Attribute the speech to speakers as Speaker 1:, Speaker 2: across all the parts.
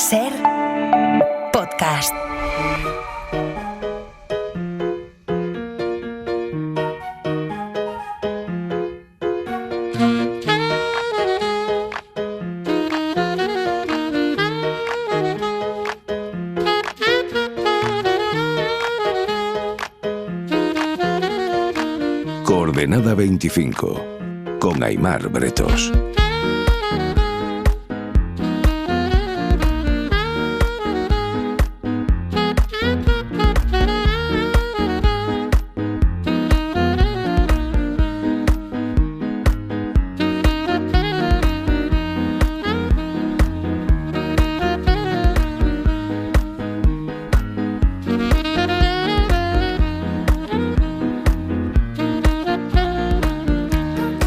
Speaker 1: Ser podcast.
Speaker 2: Coordenada 25, con Aimar Bretos.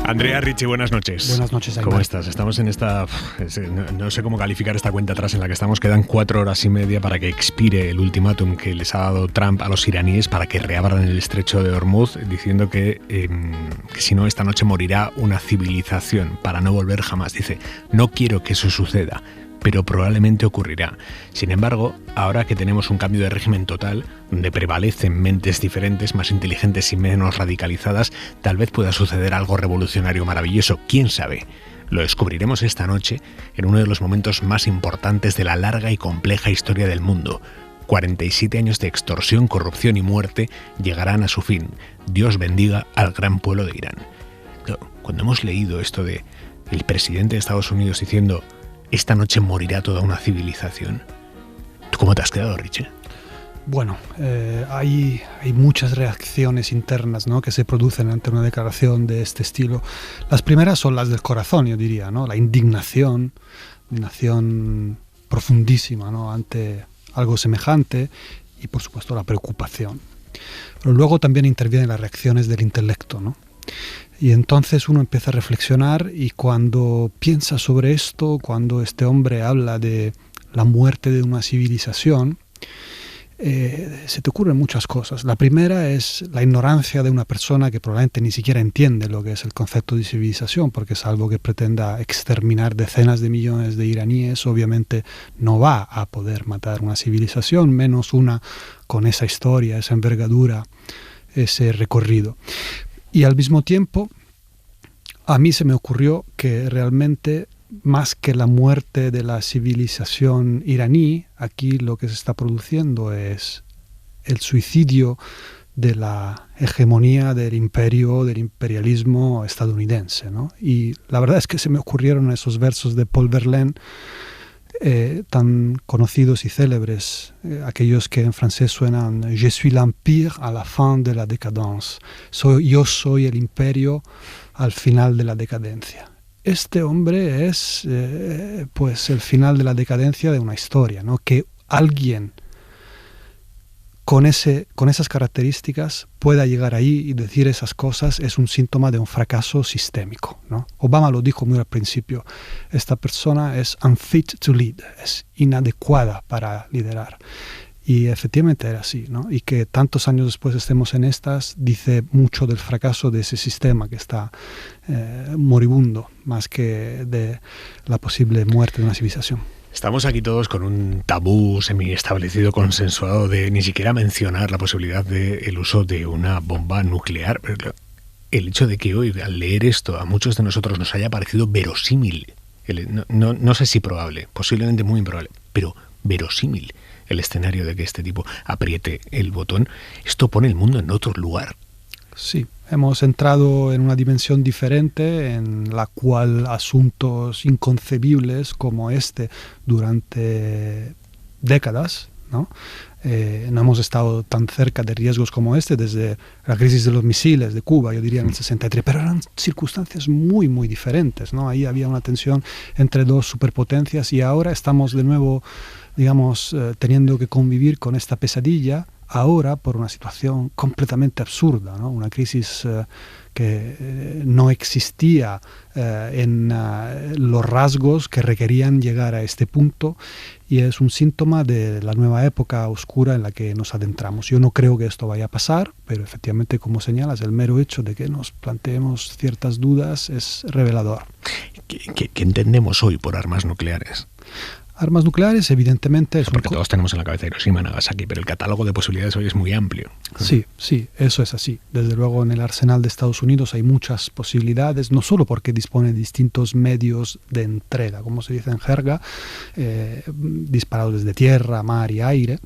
Speaker 3: Andrea Ricci, buenas noches.
Speaker 4: Buenas noches, Aimar.
Speaker 3: ¿Cómo estás? Estamos en esta... No sé cómo calificar esta cuenta atrás en la que estamos. Quedan 4 horas y media para que expire el ultimátum que les ha dado Trump a los iraníes para que reabran el estrecho de Hormuz, diciendo que si no, esta noche morirá una civilización para no volver jamás. Dice, no quiero que eso suceda, pero probablemente ocurrirá. Sin embargo, ahora que tenemos un cambio de régimen total, donde prevalecen mentes diferentes, más inteligentes y menos radicalizadas, tal vez pueda suceder algo revolucionario maravilloso. ¿Quién sabe? Lo descubriremos esta noche en uno de los momentos más importantes de la larga y compleja historia del mundo. 47 años de extorsión, corrupción y muerte llegarán a su fin. Dios bendiga al gran pueblo de Irán. Cuando hemos leído esto de el presidente de Estados Unidos diciendo esta noche morirá toda una civilización, ¿tú cómo te has quedado, Richie?
Speaker 4: Bueno, hay muchas reacciones internas, ¿no?, que se producen ante una declaración de este estilo. Las primeras son las del corazón, yo diría, ¿no? La indignación profundísima, ¿no?, ante algo semejante, y por supuesto la preocupación. Pero luego también intervienen las reacciones del intelecto, ¿no? Y entonces uno empieza a reflexionar, y cuando piensa sobre esto, cuando este hombre habla de la muerte de una civilización, se te ocurren muchas cosas. La primera es la ignorancia de una persona que probablemente ni siquiera entiende lo que es el concepto de civilización, porque es algo que pretenda exterminar decenas de millones de iraníes. Obviamente no va a poder matar una civilización, menos una con esa historia, esa envergadura, ese recorrido. Y al mismo tiempo, a mí se me ocurrió que realmente, más que la muerte de la civilización iraní, aquí lo que se está produciendo es el suicidio de la hegemonía del imperio, del imperialismo estadounidense, ¿no? Y la verdad es que se me ocurrieron esos versos de Paul Verlaine, tan conocidos y célebres, aquellos que en francés suenan Je suis l'empire à la fin de la décadence. Yo soy el imperio al final de la decadencia. Este hombre es pues el final de la decadencia de una historia, ¿no? Que alguien con esas características pueda llegar ahí y decir esas cosas es un síntoma de un fracaso sistémico, ¿no? Obama lo dijo muy al principio, esta persona es unfit to lead, es inadecuada para liderar. Y efectivamente era así, ¿no? Y que tantos años después estemos en estas dice mucho del fracaso de ese sistema que está moribundo, más que de la posible muerte de una civilización.
Speaker 3: Estamos aquí todos con un tabú semi-establecido, consensuado, de ni siquiera mencionar la posibilidad del uso de una bomba nuclear. Pero el hecho de que hoy, al leer esto, a muchos de nosotros nos haya parecido verosímil, no sé si probable, posiblemente muy improbable, pero verosímil el escenario de que este tipo apriete el botón, esto pone el mundo en otro lugar.
Speaker 4: Sí, hemos entrado en una dimensión diferente en la cual asuntos inconcebibles como este durante décadas, ¿no? No hemos estado tan cerca de riesgos como este desde la crisis de los misiles de Cuba, yo diría en el 63, pero eran circunstancias muy, muy diferentes, ¿no? Ahí había una tensión entre dos superpotencias y ahora estamos de nuevo, digamos, teniendo que convivir con esta pesadilla, ahora por una situación completamente absurda, ¿no? Una crisis que no existía en los rasgos que requerían llegar a este punto, y es un síntoma de la nueva época oscura en la que nos adentramos. Yo no creo que esto vaya a pasar, pero efectivamente, como señalas, el mero hecho de que nos planteemos ciertas dudas es revelador.
Speaker 3: ¿Qué entendemos hoy por armas nucleares?
Speaker 4: Armas nucleares, evidentemente, es
Speaker 3: porque todos tenemos en la cabeza Hiroshima, Nagasaki, pero el catálogo de posibilidades hoy es muy amplio.
Speaker 4: Sí, eso es así. Desde luego en el arsenal de Estados Unidos hay muchas posibilidades, no solo porque dispone de distintos medios de entrega, como se dice en jerga, disparados desde tierra, mar y aire,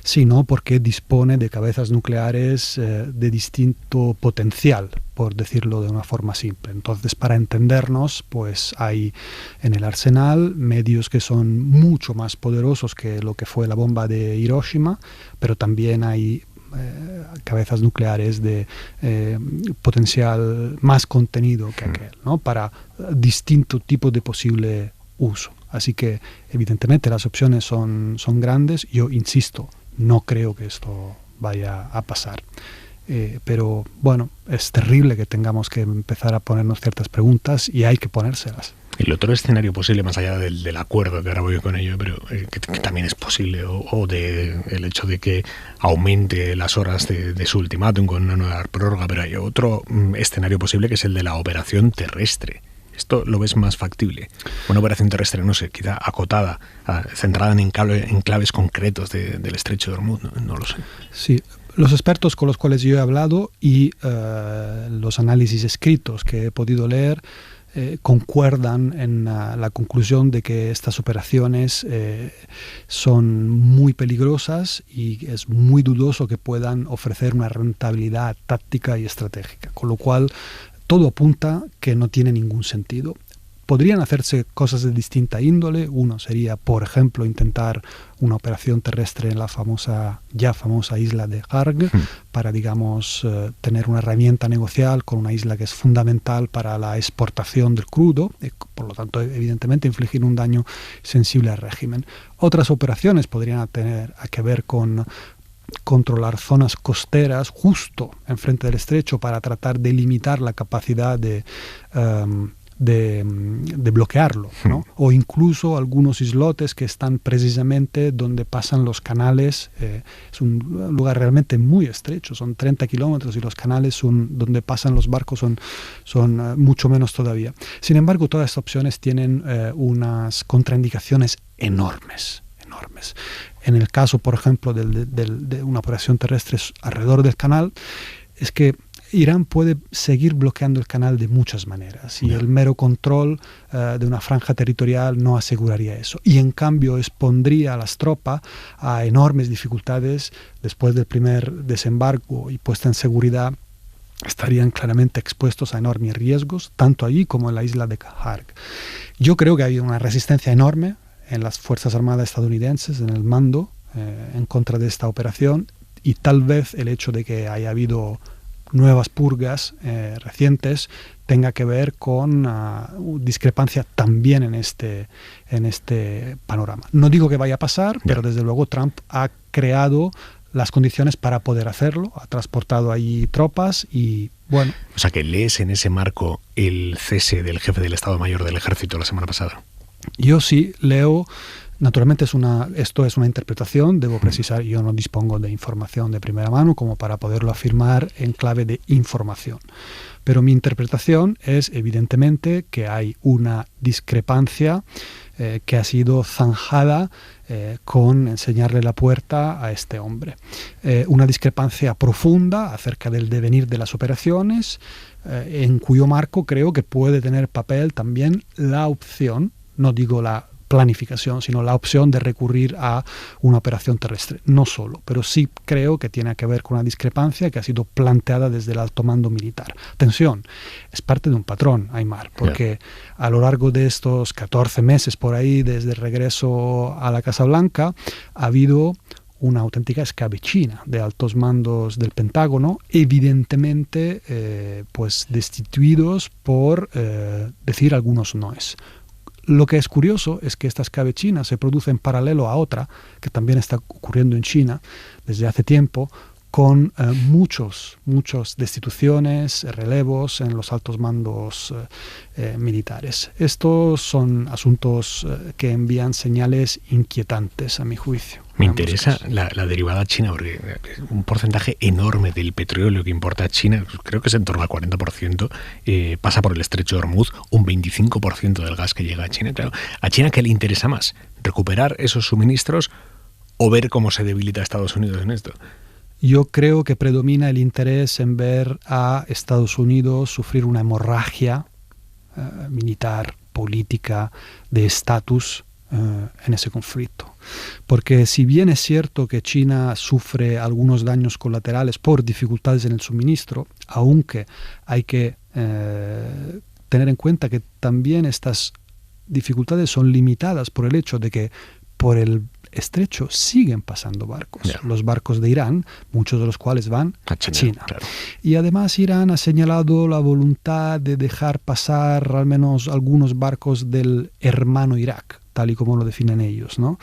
Speaker 4: sino porque dispone de cabezas nucleares de distinto potencial, por decirlo de una forma simple. Entonces, para entendernos, pues hay en el arsenal medios que son mucho más poderosos que lo que fue la bomba de Hiroshima, pero también hay cabezas nucleares de potencial más contenido que aquel, ¿no? Para distinto tipo de posible uso. Así que, evidentemente, las opciones son grandes. Yo insisto, no creo que esto vaya a pasar. Pero bueno, es terrible que tengamos que empezar a ponernos ciertas preguntas y hay que ponérselas.
Speaker 3: El otro escenario posible, más allá del acuerdo, que ahora voy con ello, pero que también es posible, o de el hecho de que aumente las horas de su ultimátum con una nueva prórroga, pero hay otro escenario posible que es el de la operación terrestre. ¿Esto lo ves más factible? Una operación terrestre, no sé, quizá acotada, centrada en claves concretos del estrecho de Hormuz, no lo sé.
Speaker 4: Sí. Los expertos con los cuales yo he hablado y los análisis escritos que he podido leer concuerdan en la conclusión de que estas operaciones son muy peligrosas y es muy dudoso que puedan ofrecer una rentabilidad táctica y estratégica, con lo cual todo apunta que no tiene ningún sentido. Podrían hacerse cosas de distinta índole. Uno sería, por ejemplo, intentar una operación terrestre en la ya famosa isla de Harg para, digamos, tener una herramienta negocial con una isla que es fundamental para la exportación del crudo, y, por lo tanto, evidentemente, infligir un daño sensible al régimen. Otras operaciones podrían tener que ver con controlar zonas costeras justo enfrente del estrecho para tratar de limitar la capacidad de bloquearlo, ¿no? O incluso algunos islotes que están precisamente donde pasan los canales. Es un lugar realmente muy estrecho, son 30 kilómetros y los canales donde pasan los barcos son mucho menos todavía. Sin embargo, todas estas opciones tienen unas contraindicaciones enormes. En el caso, por ejemplo, de una operación terrestre alrededor del canal, es que Irán puede seguir bloqueando el canal de muchas maneras y el mero control de una franja territorial no aseguraría eso. Y en cambio expondría a las tropas a enormes dificultades después del primer desembarco y puesta en seguridad. Estarían claramente expuestos a enormes riesgos, tanto allí como en la isla de Harg. Yo creo que hay una resistencia enorme en las Fuerzas Armadas estadounidenses, en el mando, en contra de esta operación, y tal vez el hecho de que haya habido nuevas purgas recientes tenga que ver con discrepancia también en este panorama. No digo que vaya a pasar, pero desde luego Trump ha creado las condiciones para poder hacerlo, ha transportado ahí tropas y bueno.
Speaker 3: O sea que lees en ese marco el cese del jefe del Estado Mayor del Ejército la semana pasada.
Speaker 4: Yo sí leo. Naturalmente esto es una interpretación, debo precisar, yo no dispongo de información de primera mano como para poderlo afirmar en clave de información. Pero mi interpretación es evidentemente que hay una discrepancia que ha sido zanjada con enseñarle la puerta a este hombre. Una discrepancia profunda acerca del devenir de las operaciones, en cuyo marco creo que puede tener papel también la opción, no digo la planificación, sino la opción de recurrir a una operación terrestre. No solo, pero sí creo que tiene que ver con una discrepancia que ha sido planteada desde el alto mando militar. Atención, es parte de un patrón, Aimar, porque a lo largo de estos 14 meses por ahí, desde el regreso a la Casa Blanca, ha habido una auténtica escabechina de altos mandos del Pentágono, evidentemente pues destituidos por decir algunos noes. Lo que es curioso es que esta escabechina se produce en paralelo a otra, que también está ocurriendo en China desde hace tiempo, con muchas destituciones, relevos en los altos mandos militares. Estos son asuntos que envían señales inquietantes, a mi juicio.
Speaker 3: Me interesa la derivada china, porque un porcentaje enorme del petróleo que importa China, creo que es en torno al 40%, pasa por el estrecho de Hormuz, un 25% del gas que llega a China. Claro, ¿a China qué le interesa más? recuperar esos suministros o ver cómo se debilita Estados Unidos en esto?
Speaker 4: Yo creo que predomina el interés en ver a Estados Unidos sufrir una hemorragia militar, política, de estatus en ese conflicto. Porque si bien es cierto que China sufre algunos daños colaterales por dificultades en el suministro, aunque hay que tener en cuenta que también estas dificultades son limitadas por el hecho de que por el estrecho siguen pasando barcos.
Speaker 3: Yeah.
Speaker 4: Los barcos de Irán, muchos de los cuales van a China.
Speaker 3: Claro.
Speaker 4: Y además Irán ha señalado la voluntad de dejar pasar al menos algunos barcos del hermano Irak, tal y como lo definen ellos, ¿no?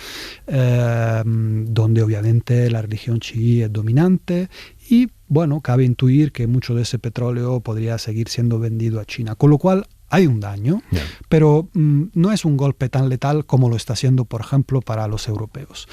Speaker 4: Donde obviamente la religión chií es dominante y, bueno, cabe intuir que mucho de ese petróleo podría seguir siendo vendido a China, con lo cual hay un daño, pero no es un golpe tan letal como lo está haciendo, por ejemplo, para los europeos.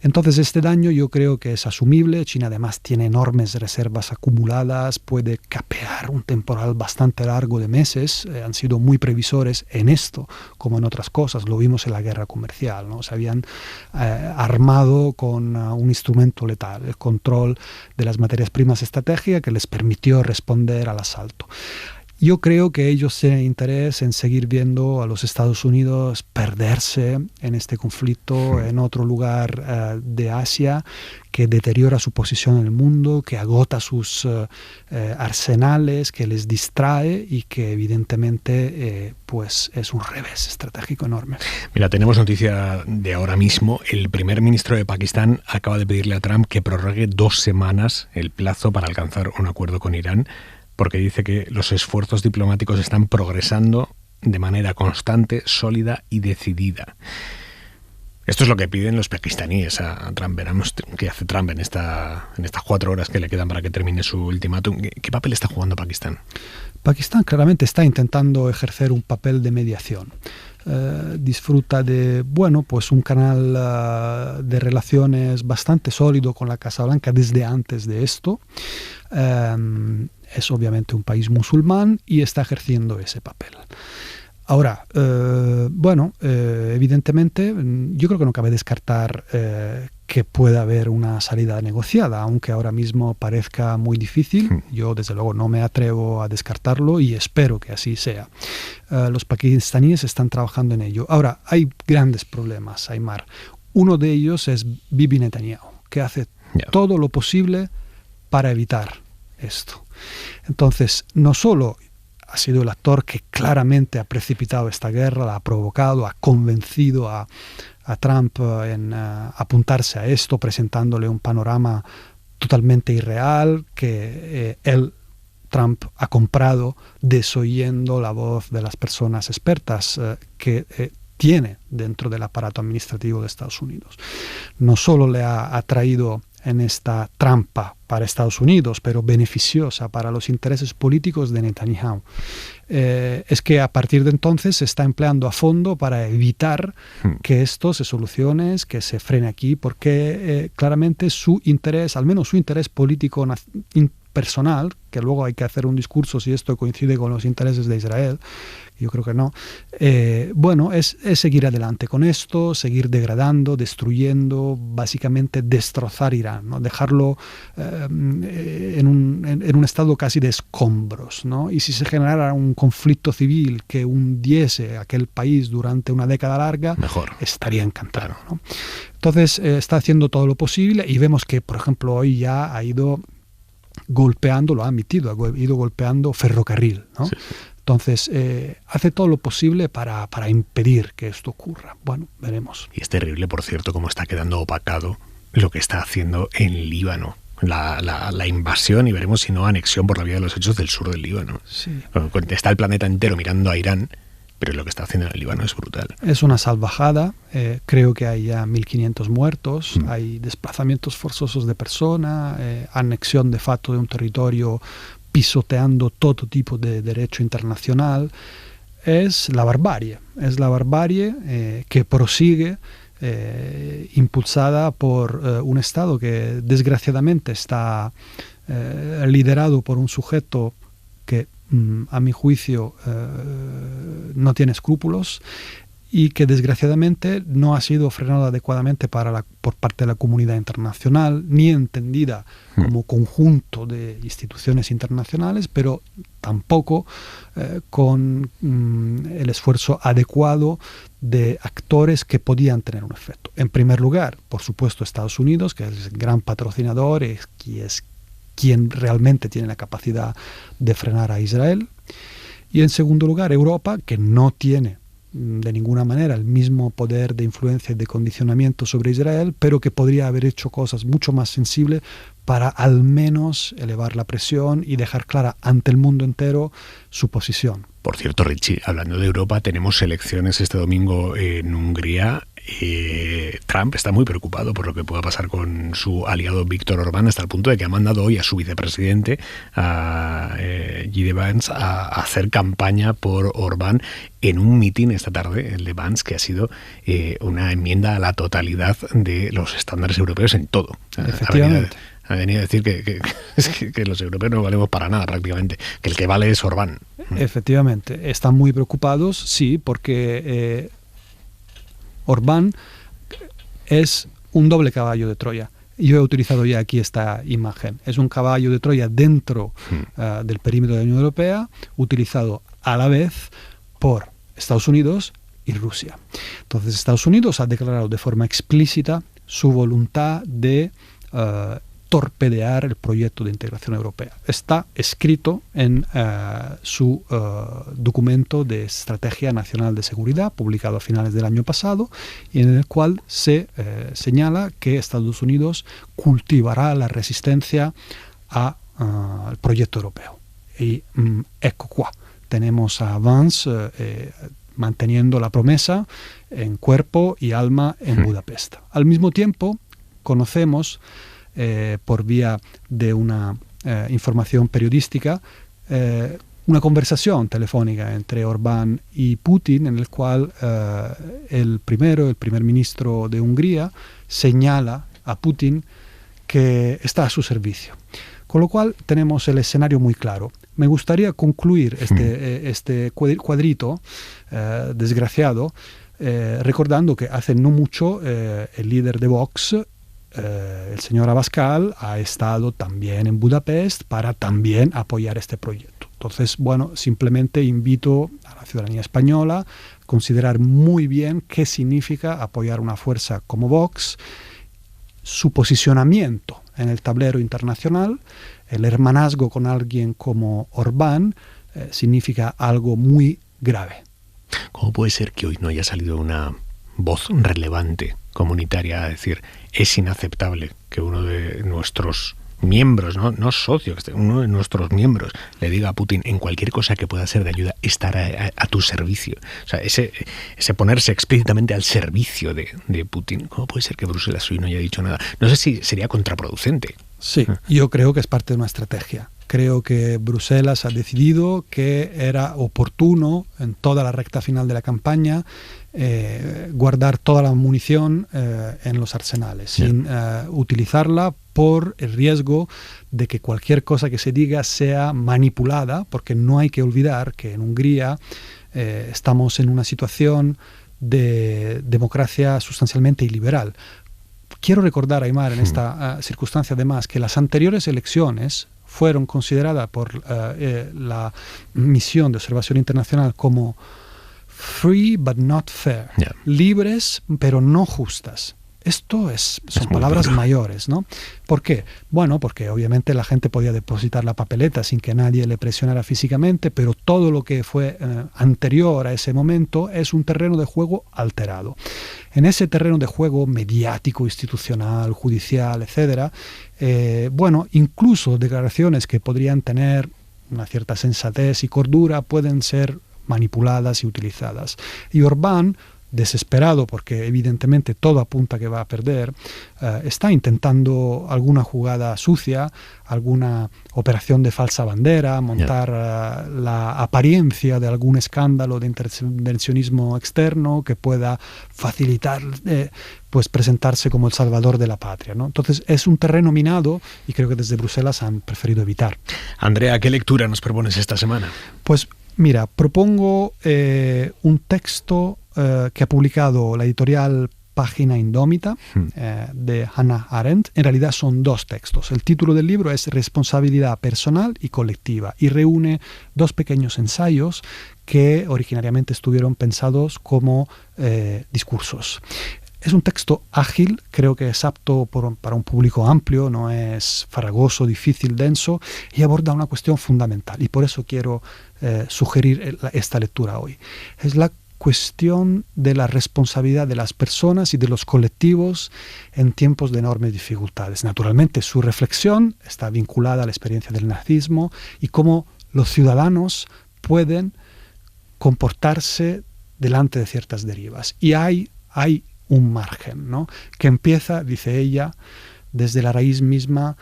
Speaker 4: Entonces, este daño yo creo que es asumible. China además tiene enormes reservas acumuladas, puede capear un temporal bastante largo de meses. Han sido muy previsores en esto, como en otras cosas. Lo vimos en la guerra comercial, ¿no? Se habían armado con un instrumento letal, el control de las materias primas estratégicas, que les permitió responder al asalto. Yo creo que ellos tienen interés en seguir viendo a los Estados Unidos perderse en este conflicto en otro lugar de Asia, que deteriora su posición en el mundo, que agota sus arsenales, que les distrae y que evidentemente pues es un revés estratégico enorme.
Speaker 3: Mira, tenemos noticia de ahora mismo. El primer ministro de Pakistán acaba de pedirle a Trump que prorrogue 2 semanas el plazo para alcanzar un acuerdo con Irán, porque dice que los esfuerzos diplomáticos están progresando de manera constante, sólida y decidida. Esto es lo que piden los pakistaníes a Trump. Veremos qué hace Trump en estas 4 horas que le quedan para que termine su ultimátum. ¿Qué papel está jugando Pakistán?
Speaker 4: Pakistán claramente está intentando ejercer un papel de mediación. Disfruta de, bueno, pues un canal de relaciones bastante sólido con la Casa Blanca desde antes de esto. Es obviamente un país musulmán y está ejerciendo ese papel. Ahora, evidentemente, yo creo que no cabe descartar que pueda haber una salida negociada, aunque ahora mismo parezca muy difícil. Yo, desde luego, no me atrevo a descartarlo y espero que así sea. Los pakistaníes están trabajando en ello. Ahora, hay grandes problemas, Aimar. Uno de ellos es Bibi Netanyahu, que hace todo lo posible para evitar esto. Entonces, no solo ha sido el actor que claramente ha precipitado esta guerra, la ha provocado, ha convencido a Trump en apuntarse a esto, presentándole un panorama totalmente irreal que Trump ha comprado desoyendo la voz de las personas expertas que tiene dentro del aparato administrativo de Estados Unidos. No solo le ha traído en esta trampa para Estados Unidos, pero beneficiosa para los intereses políticos de Netanyahu. Es que a partir de entonces se está empleando a fondo para evitar que esto se solucione, que se frene aquí, porque claramente su interés, al menos su interés político personal, que luego hay que hacer un discurso si esto coincide con los intereses de Israel, yo creo que no, es seguir adelante con esto, seguir degradando, destruyendo, básicamente destrozar Irán, ¿no? Dejarlo en un estado casi de escombros, ¿no? Y si se generara un conflicto civil que hundiese aquel país durante una década larga, mejor, estaría encantado, ¿no? Entonces está haciendo todo lo posible y vemos que, por ejemplo, hoy ya ha ido golpeando, lo ha admitido, ha ido golpeando ferrocarril, ¿no? Sí. Entonces, hace todo lo posible para impedir que esto ocurra. Bueno, veremos.
Speaker 3: Y es terrible, por cierto, cómo está quedando opacado lo que está haciendo en Líbano. La invasión y veremos si no anexión por la vía de los hechos del sur del Líbano. Sí. Está el planeta entero mirando a Irán, pero lo que está haciendo en el Líbano es brutal.
Speaker 4: Es una salvajada. Creo que hay ya 1.500 muertos, hay desplazamientos forzosos de personas, anexión de facto de un territorio pisoteando todo tipo de derecho internacional. Es la barbarie que prosigue, impulsada por un Estado que desgraciadamente está liderado por un sujeto que a mi juicio no tiene escrúpulos y que desgraciadamente no ha sido frenada adecuadamente por parte de la comunidad internacional, ni entendida como conjunto de instituciones internacionales, pero tampoco con el esfuerzo adecuado de actores que podían tener un efecto. En primer lugar, por supuesto, Estados Unidos, que es el gran patrocinador, es quien realmente tiene la capacidad de frenar a Israel. Y en segundo lugar, Europa, que no tiene de ninguna manera el mismo poder de influencia y de condicionamiento sobre Israel, pero que podría haber hecho cosas mucho más sensibles para al menos elevar la presión y dejar clara ante el mundo entero su posición.
Speaker 3: Por cierto, Richie, hablando de Europa, tenemos elecciones este domingo en Hungría. Trump está muy preocupado por lo que pueda pasar con su aliado Viktor Orbán, hasta el punto de que ha mandado hoy a su vicepresidente, a J.D. Vance, a hacer campaña por Orbán en un mitin esta tarde, el de Vance, que ha sido una enmienda a la totalidad de los estándares europeos en todo.
Speaker 4: Efectivamente.
Speaker 3: Ha venido a decir que los europeos no valemos para nada prácticamente, que el que vale es Orbán.
Speaker 4: Efectivamente, están muy preocupados, sí, porque Orbán es un doble caballo de Troya. Yo he utilizado ya aquí esta imagen. Es un caballo de Troya dentro del perímetro de la Unión Europea, utilizado a la vez por Estados Unidos y Rusia. Entonces, Estados Unidos ha declarado de forma explícita su voluntad de torpedear el proyecto de integración europea. Está escrito en su documento de Estrategia Nacional de Seguridad, publicado a finales del año pasado, y en el cual se señala que Estados Unidos cultivará la resistencia al proyecto europeo. Y ecco qua, tenemos a Vance manteniendo la promesa en cuerpo y alma en Budapest. Al mismo tiempo, conocemos por vía de una información periodística, una conversación telefónica entre Orbán y Putin, en el cual el primer ministro de Hungría, señala a Putin que está a su servicio. Con lo cual tenemos el escenario muy claro. Me gustaría concluir este cuadrito desgraciado recordando que hace no mucho el líder de Vox, el señor Abascal, ha estado también en Budapest para también apoyar este proyecto. Entonces, bueno, simplemente invito a la ciudadanía española a considerar muy bien qué significa apoyar una fuerza como Vox, su posicionamiento en el tablero internacional, el hermanazgo con alguien como Orbán, significa algo muy grave.
Speaker 3: ¿Cómo puede ser que hoy no haya salido una voz relevante comunitaria a decir es inaceptable que uno de nuestros miembros, no socios, uno de nuestros miembros le diga a Putin en cualquier cosa que pueda ser de ayuda, estar a tu servicio? O sea, ese ponerse explícitamente al servicio de Putin. ¿Cómo puede ser que Bruselas hoy no haya dicho nada? No sé si sería contraproducente.
Speaker 4: Sí, yo creo que es parte de una estrategia. Creo que Bruselas ha decidido que era oportuno en toda la recta final de la campaña guardar toda la munición en los arsenales, sin utilizarla por el riesgo de que cualquier cosa que se diga sea manipulada, porque no hay que olvidar que en Hungría estamos en una situación de democracia sustancialmente iliberal. Quiero recordar, Aimar, en esta circunstancia además, que las anteriores elecciones fueron consideradas por la misión de observación internacional como free but not fair, libres pero no justas. Esto son palabras mayores, ¿no? ¿Por qué? Bueno, porque obviamente la gente podía depositar la papeleta sin que nadie le presionara físicamente, pero todo lo que fue anterior a ese momento es un terreno de juego alterado. En ese terreno de juego mediático, institucional, judicial, etcétera, bueno, incluso declaraciones que podrían tener una cierta sensatez y cordura pueden ser manipuladas y utilizadas. Y Orbán, desesperado porque evidentemente todo apunta que va a perder, está intentando alguna jugada sucia, alguna operación de falsa bandera, montar la apariencia de algún escándalo de intervencionismo externo que pueda facilitar pues presentarse como el salvador de la patria, ¿no? Entonces es un terreno minado y creo que desde Bruselas han preferido evitar.
Speaker 3: Andrea, ¿qué lectura nos propones esta semana?
Speaker 4: Pues mira, propongo un texto que ha publicado la editorial Página Indómita, de Hannah Arendt. En realidad son 2 textos. El título del libro es Responsabilidad personal y colectiva y reúne 2 pequeños ensayos que originariamente estuvieron pensados como discursos. Es un texto ágil, creo que es apto para un público amplio, no es farragoso, difícil, denso, y aborda una cuestión fundamental. Y por eso quiero sugerir esta lectura hoy. Es la cuestión de la responsabilidad de las personas y de los colectivos en tiempos de enormes dificultades. Naturalmente, su reflexión está vinculada a la experiencia del nazismo y cómo los ciudadanos pueden comportarse delante de ciertas derivas. Y hay un margen, ¿no?, que empieza, dice ella, desde la raíz misma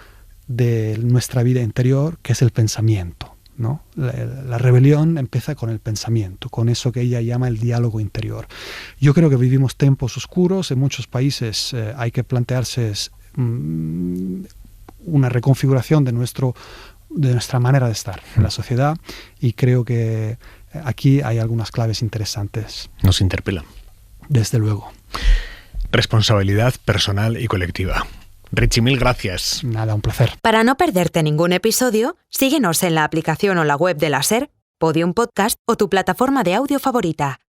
Speaker 4: de nuestra vida interior, que es el pensamiento, ¿no? La rebelión empieza con el pensamiento, con eso que ella llama el diálogo interior. Yo creo que vivimos tiempos oscuros, en muchos países hay que plantearse una reconfiguración de nuestra manera de estar en la sociedad, y creo que aquí hay algunas claves interesantes.
Speaker 3: Nos interpela.
Speaker 4: Desde luego.
Speaker 3: Responsabilidad personal y colectiva. Richie, mil gracias.
Speaker 4: Nada, un placer.
Speaker 1: Para no perderte ningún episodio, síguenos en la aplicación o la web de la SER, Podium Podcast o tu plataforma de audio favorita.